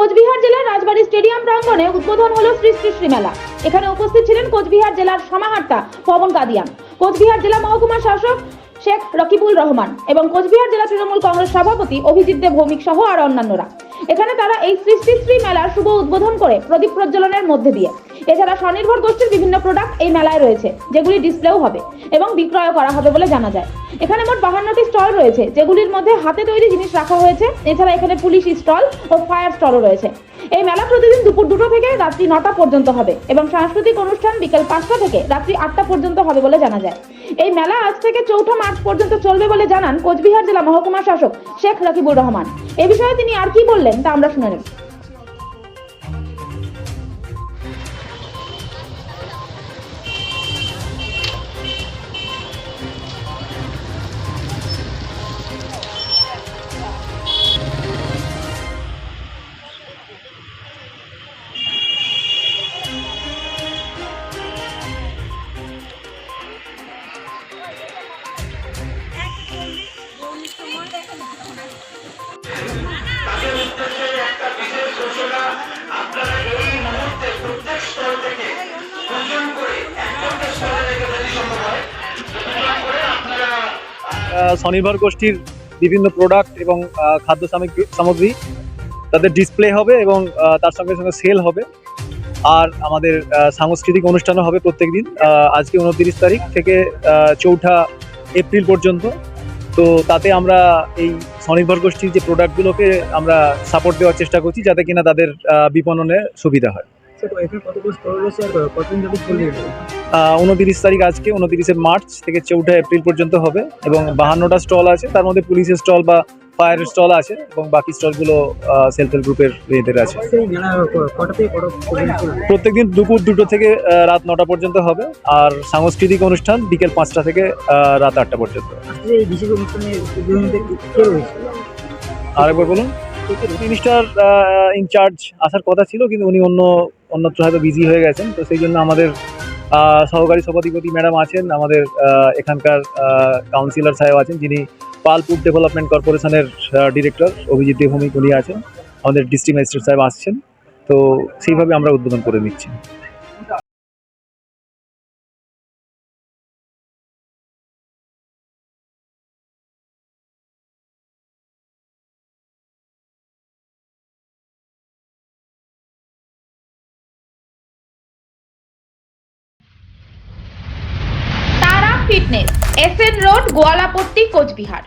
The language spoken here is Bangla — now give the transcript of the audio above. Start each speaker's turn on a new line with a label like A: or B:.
A: কোচবিহার জেলার রাজবাড়ী স্টেডিয়াম প্রাঙ্গণে উদ্বোধন হলো শ্রী শ্রী শ্রী মেলা। এখানে উপস্থিত ছিলেন কোচবিহার জেলার সমাহর্তা পবন কাদিয়ান, কোচবিহার জেলা মহকুমা শাসক শেখ রকিবুল রহমান এবং কোচবিহার জেলা তৃণমূল কংগ্রেস সভাপতি অভিজিৎ দেব ভৌমিক সহ আর অন্যান্যরা। এখানে তারা এই শ্রী শ্রী শ্রী মেলার শুভ উদ্বোধন করে প্রদীপ প্রজ্বলনের মধ্যে দিয়ে। এছাড়া স্বনির্ভর গোষ্ঠীর বিভিন্ন প্রোডাক্ট এই মেলায় রয়েছে, যেগুলি ডিসপ্লেও হবে এবং বিক্রয় করা হবে বলে জানা যায়। এখানে মোট 52টি স্টল রয়েছে, যেগুলির মধ্যে হাতে তৈরি জিনিস রাখা হয়েছে। এছাড়া এখানে পুলিশ স্টল ও ফায়ার স্টলও রয়েছে। এই মেলা প্রতিদিন দুপুর 2টা থেকে রাত্রি 9টা পর্যন্ত হবে এবং সাংস্কৃতিক অনুষ্ঠান বিকেল 5টা থেকে রাত্রি 8টা পর্যন্ত হবে বলে জানা যায়। এই মেলা আজ থেকে 4 মার্চ পর্যন্ত চলবে বলে জানান কোচবিহার জেলা মহকুমা শাসক শেখ রকিবুল রহমান। এ বিষয়ে তিনি আর কি বললেন তা আমরা শুনে নেব।
B: তাদের উদ্দেশ্যে একটা বিশেষ ঘোষণা, আপনারা এই মুহূর্তে প্রত্যেক স্তর থেকে পূজন করে একটা স্তরে রেখে যদি সম্ভব হয় পূজন করে আপনারা
C: স্বনির্ভর গোষ্ঠীর বিভিন্ন প্রোডাক্ট এবং খাদ্য সামগ্রী তাদের ডিসপ্লে হবে এবং তার সঙ্গে সঙ্গে সেল হবে। আর আমাদের সাংস্কৃতিক অনুষ্ঠানও হবে প্রত্যেক দিন, আজকে 29 তারিখ থেকে 4 এপ্রিল পর্যন্ত। তো তাতে আমরা এই স্বনির্ভর গোষ্ঠীর যে প্রোডাক্টগুলোকে আমরা সাপোর্ট দেওয়ার চেষ্টা করছি, যাতে কিনা তাদের বিপণনে সুবিধা হয়। 29 তারিখ আজকে 29 মার্চ থেকে 4 এপ্রিল পর্যন্ত হবে এবং 52টা স্টল আছে, তার মধ্যে পুলিশের স্টল বা ফায়ারের স্টল আছে এবং বাকি স্টলগুলো সেলফ হেল্প গ্রুপের মেয়েদের আছে। প্রত্যেকদিন দুপুর 2টো থেকে রাত 9টা পর্যন্ত হবে আর সাংস্কৃতিক অনুষ্ঠান বিকেল 5টা থেকে রাত 8টা পর্যন্ত। আরেকবার বলুন। মিনিস্টার ইনচার্জ আসার কথা ছিল, কিন্তু উনি অন্যত্র হয়তো বিজি হয়ে গেছেন। তো সেই জন্য আমাদের সহকারী সভাধিপতি ম্যাডাম আছেন, আমাদের এখানকার কাউন্সিলর সাহেব আছেন, যিনি পাল ফুড ডেভেলপমেন্ট কর্পোরেশনের ডিরেক্টর অভিজিৎ দেব ভৌমিক, উনি আছেন, আমাদের ডিস্ট্রিক্ট ম্যাজিস্ট্রেট সাহেব আসছেন। তো সেইভাবে আমরা উদ্বোধন করে নিচ্ছি।
A: Tara fitness, SN road, Goalapatti, Cooch Behar.